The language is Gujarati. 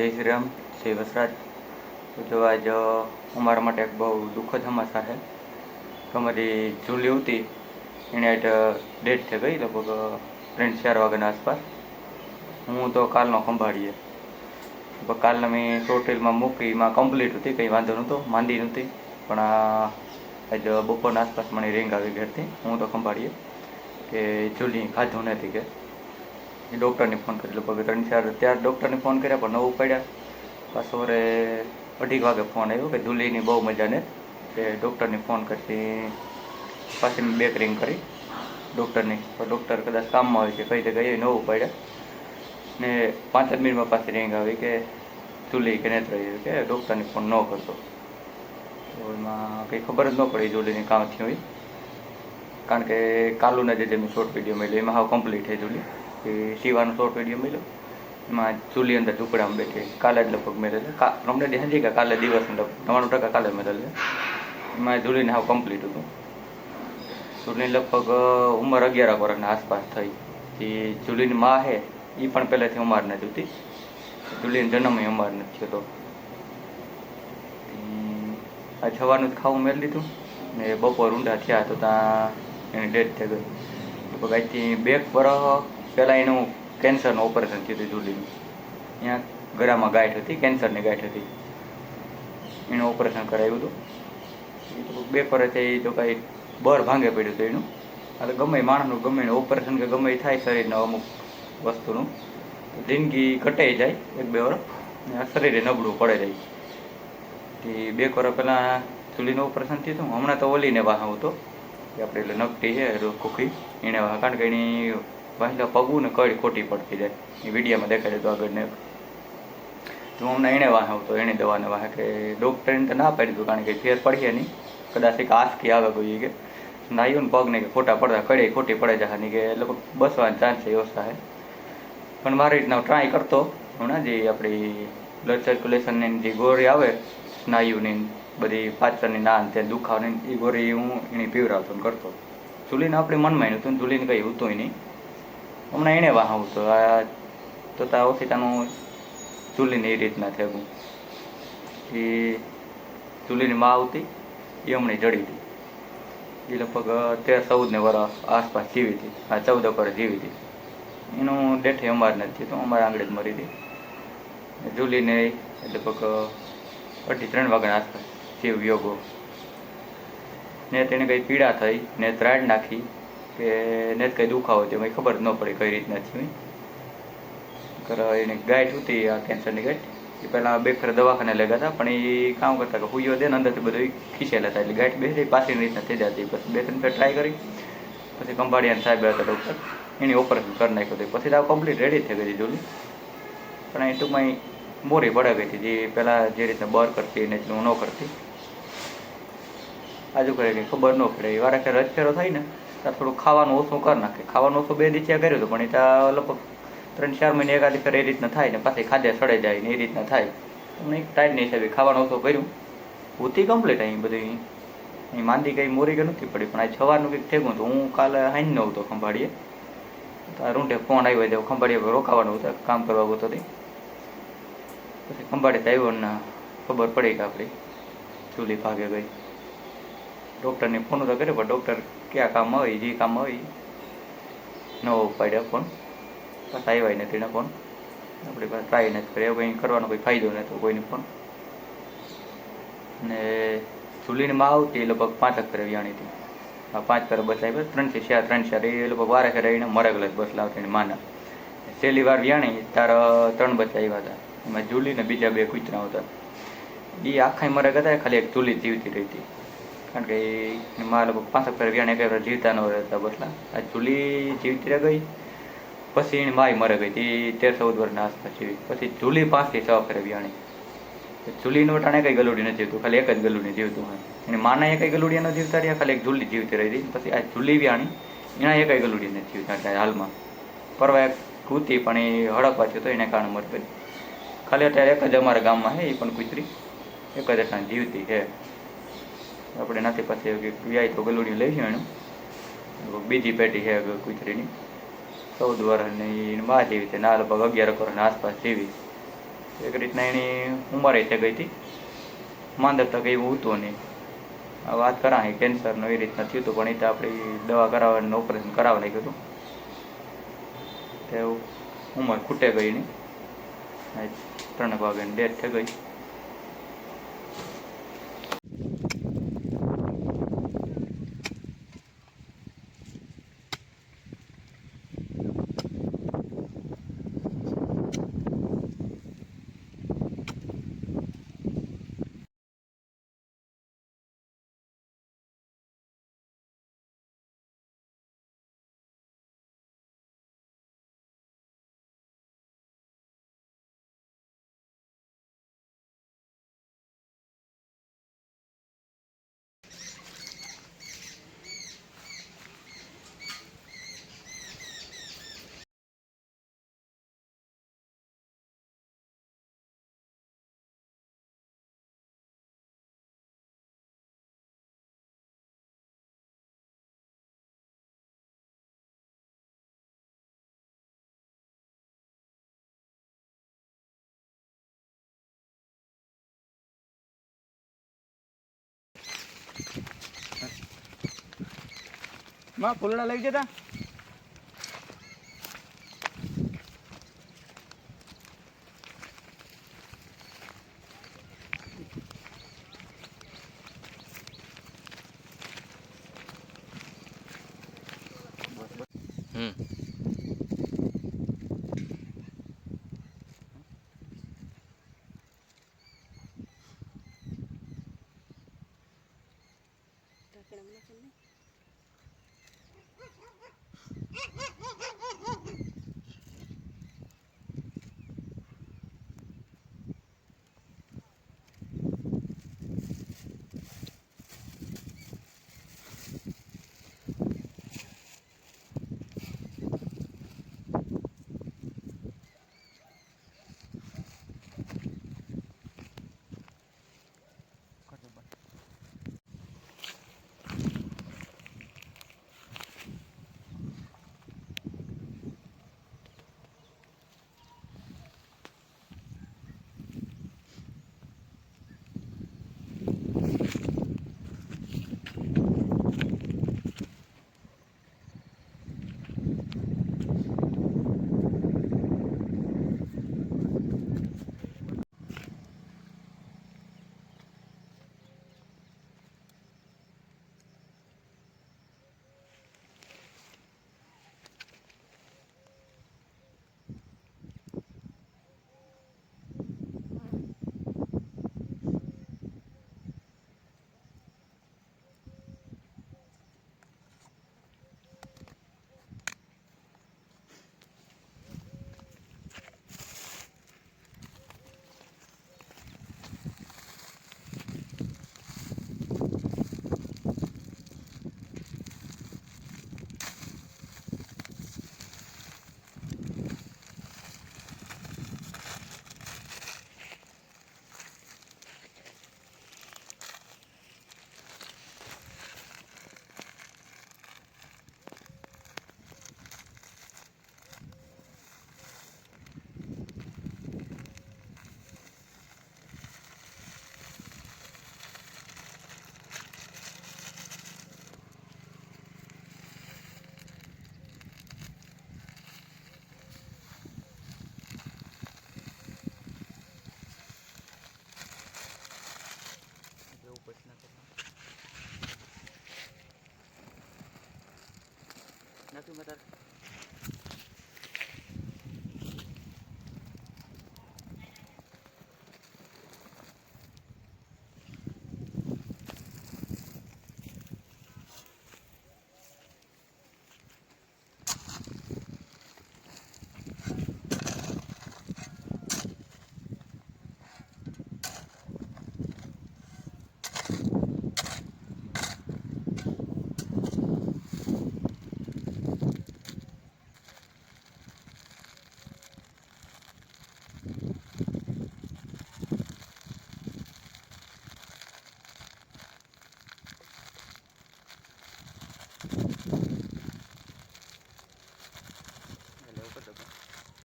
જય શ્રી રામ, જય વસરાજ. તો જો આજ અમારા માટે એક બહુ દુઃખદ સમાચાર છે કે અમારી જુલી હતી એને આજ ડેથ થઈ ગઈ લગભગ 3-4 વાગ્યાના આસપાસ. હું તો કાલનો સંભાળીએ કાલના મેં ટોટલમાં મૂકી એમાં કમ્પ્લીટ હતી, કંઈ વાંધો નહોતો, માંદી નહોતી. પણ આજ બપોરના આસપાસ મને રિંગ આવી ઘેરથી. હું તો સંભાળીએ કે જુલી ખાધું નથી કે એ ડૉક્ટરને ફોન કરી લગભગ 3-4 ત્યાર ડૉક્ટરને ફોન કર્યા પણ ન ઉપાડ્યા. પાછો રે 2:30 વાગે ફોન આવ્યો કે જુલીની બહુ મજા ને કે ડૉક્ટરને ફોન કરતી. પાછી મેં 2 રિંગ કરી ડૉક્ટરની, તો ડૉક્ટર કદાચ કામમાં હોય છે કઈ જગ્યાએ ન ઉપાડ્યા ને 5 જ મિનિટમાં પાછી રિંગ આવી કે જુલી કે નથી રહી કે ડૉક્ટરને ફોન ન કરતો. તો એમાં કંઈ ખબર જ ન પડી જુલીની કામ થયું હોય, કારણ કે કાલુના જે મેં શોર્ટ વિડીયો મળ્યો એમાં હાવ કમ્પ્લીટ થઈ જુલી. એ શિવાનો શોર્ટ વિડીયો મળ્યો એમાં જુલી અંદર ઝૂંપડામાં બેઠી. કાલે જ લગભગ મેળે અમને સમજી ગયા કાલે દિવસ 99% કાલે મેળે. એમાં જુલીને હાવ કમ્પ્લીટ હતું. જુલીની લગભગ ઉંમર 11 વર્ષના આસપાસ થઈ. એ જુલીની માં છે એ પણ પહેલાંથી ઉંમર નથી હતી. જુલીનો જન્મ એ ઉંમર નથી થયો. તો આ સવારનું જ ખાવું મેળ લીધું ને બપોર ઊંડા થયા તો ત્યાં એની ડેથ થઈ ગઈ. લગભગ આજથી 2 વર્ષ પહેલાં એનું કેન્સરનું ઓપરેશન થયું હતું જુલીનું. ત્યાં ગળામાં ગાંઠ હતી, કેન્સરની ગાંઠ હતી, એનું ઓપરેશન કરાવ્યું હતું. એ તો 2 વર્ષથી તો કાંઈ બર ભાંગે પડ્યું હતું એનું. એટલે ગમે માણસનું ગમે એનું ઓપરેશન કે ગમે થાય શરીરના અમુક વસ્તુનું જિંદગી ઘટાઈ જાય 1-2 વર્ષ ને શરીરે નબળું પડે જાય. એ 2 વર્ષ પહેલાં જુલીનું ઓપરેશન થયું હતું. હમણાં તો ઓલીને વાહ હતો કે આપણે એટલે નકટી છે કુખી એને વાહ, કારણ કે એની વાહિલા પગું ને કઈ ખોટી પડતી જાય. એ વિડીયોમાં દેખાડે તો આગળ ને તો હમણાં એણે વાહ આવતો એને દવાને વાહ કે ડૉક્ટરને તો ના પાડી દીધું, કારણ કે ફેર પડીએ નહીં, કદાચ એક આંસકી આવે ગઈ કે નાયું ને પગ ને કે ખોટા પડતા કડે ખોટી પડે જવાની કે એટલે બસવાના ચાન્સ ઓછા છે. પણ મારી રીતના ટ્રાય કરતો હમણાં જે આપણી બ્લડ સર્ક્યુલેશનની જે ગોળી આવે સ્નાયુની બધી પાછળની નાન તે દુખાવાની એ ગોળી હું એની પીવરાવતો કરતો. જુલીને આપણે મનમાં નહોતું, જુલીને કંઈ હતું નહીં. હમણાં એણે વાહ આવતો આ તો ત્યાં ઓછીતાનું જુલીને એ રીતના થયું. એ જુલીની માં આવતી એ હમણાં જડી હતી. એ લગભગ 13-14 વર્ષ આસપાસ જીવી હતી. 14 વર્ષ જીવી હતી. એનું ડેઠે અમારે નથી તો અમારા આંગળે જ મરી હતી. જુલીને લગભગ 2:30-3 વાગ્યાના આસપાસ જીવ યોગો ને તેને કંઈ પીડા થઈ ને ત્રાડ નાખી કે ને કંઈ દુખાવો થયો કંઈ ખબર ન પડી કઈ રીતના થયું. એની ગાંઠ હતી આ કેન્સરની ગાંઠ. એ પહેલાં 2 ફેર દવાખાને લઈ ગયા હતા પણ એ કામ કરતા કે હુઈયો દે ને અંદરથી બધું ખીચેલા હતા એટલે ગાંઠ બેસી પાછીની રીતના થઈ જતી. પછી 2-3 ફેર ટ્રાય કરી પછી કંભાળિયાના સાહેબ હતા ડૉક્ટર એની ઓપરેશન કરી નાખ્યું હતું. પછી તો કમ્પ્લીટ રેડી થઈ ગઈ જુલી. પણ એ ટૂંકમાં મોરી પડા ગઈ હતી જે પહેલાં જે રીતના બર કરતી એને એટલું ન કરતી. આજુ કરે કંઈ ખબર ન પડે. એ વારા કે રજફેરો થાય ને ત્યાં થોડું ખાવાનું ઓછું કરી નાખે. ખાવાનું ઓછું 2 દિવસ કર્યું હતું પણ એ ત્યાં લગભગ 3-4 મહિને એકાદી ફેર એ રીતના થાય ને પાછી ખાધે સડે જાય ને એ રીતના થાય. તમને એક ટાઈટની હિસાબે ખાવાનું ઓછું કર્યું ઉતી કમ્પ્લીટ. અહીં બધું અહીં માંદી કંઈ મોરી કે નથી પડી. પણ આ સવારનું કંઈક થયું હતું. હું કાલે હાઈ ન હતો ખંભાળીએ તો રૂંઢે ફોન આવ્યો હતો ખંભાળીએ રોકાવાનું હતું કામ કરવા ગયો હતી. પછી ખંભાળીએ આવ્યો ને ખબર પડી કે આપણી જુલી ભાગે ગઈ. ડૉક્ટરને ફોન તો કર્યો પણ ડૉક્ટર ક્યાં કામ હોય જે કામ હોય ન ઉપાડ્યા ફોન. પાછા આવ્યા નથી એના ફોન. આપણે પાસે ટ્રાય નથી કરી કંઈ કરવાનો કોઈ ફાયદો નહોતો કોઈને ફોન. ને જુલીની માં આવતી એ લગભગ 5 ફેરે વ્યાણી હતી. 5 ફેરે બસ આવી 3-4 એ લગભગ વારે ફેરે એને મરેગલ જ બસ લાવતી એની માના. છેલ્લી વાર વ્યાણી ત્યારે 3 બચ્ચા આવ્યા હતા. એમાં જુલી ને બીજા 2 કૂતરા હતા. એ આખા મરે ગયા ખાલી એક જુલી જીવતી રહી હતી, કારણ કે એ માં લગભગ 5 ફેરે વ્યાણી એક જીવતા ન રહેતા બસલા. આ જુલી જીવતી રહી ગઈ. પછી એની માય મરે ગઈ હતી 13-14 વર્ષના આસપાસ જીવી. પછી જુલી 5-6 ફેરે વ્યાણી. જુલીનું વટાણે કંઈ ગલુડી નથી જીવતું, ખાલી એક જ ગલુડી જીવતું હોય. એની માના એ કંઈ ગલુડિયા ન જીવતા રહ્યા, ખાલી એક જુલી જીવતી રહી હતી. પછી આ જુલી વ્યાણી એના એ કંઈ ગલુડી નથી જીવતા હાલમાં. પરવા એક કૂતી પણ એ હડકવા થયો તો એને કારણે મરી ગઈ. ખાલી અત્યારે એક જ અમારા ગામમાં છે એ પણ કૂતરી એક જ એટલા જીવતી છે. આપણે નથી પછી વ્યાય તો ગલુડી લઈશું એનું. બીજી પેટી છે કૂતરીની 14 વર્ષની એની માં જેવી છે. ના લગભગ 11 વર્ષના આસપાસ જીવી. એક રીતના એની ઉંમર ત્યાં ગઈ હતી, માંદર તક એવું હતું નહીં. વાત કરા કેન્સરનું એ રીતના થયું હતું, પણ એ તો આપણી દવા કરાવવાનું ઓપરેશન કરાવવા લાગ્યું હતું, તે ઉંમર ખૂટે ગઈ નહીં, 3 વાગ્યાની ડેથ થઈ ગઈ. માં ફૂલડા લઈ જતા નથી બતા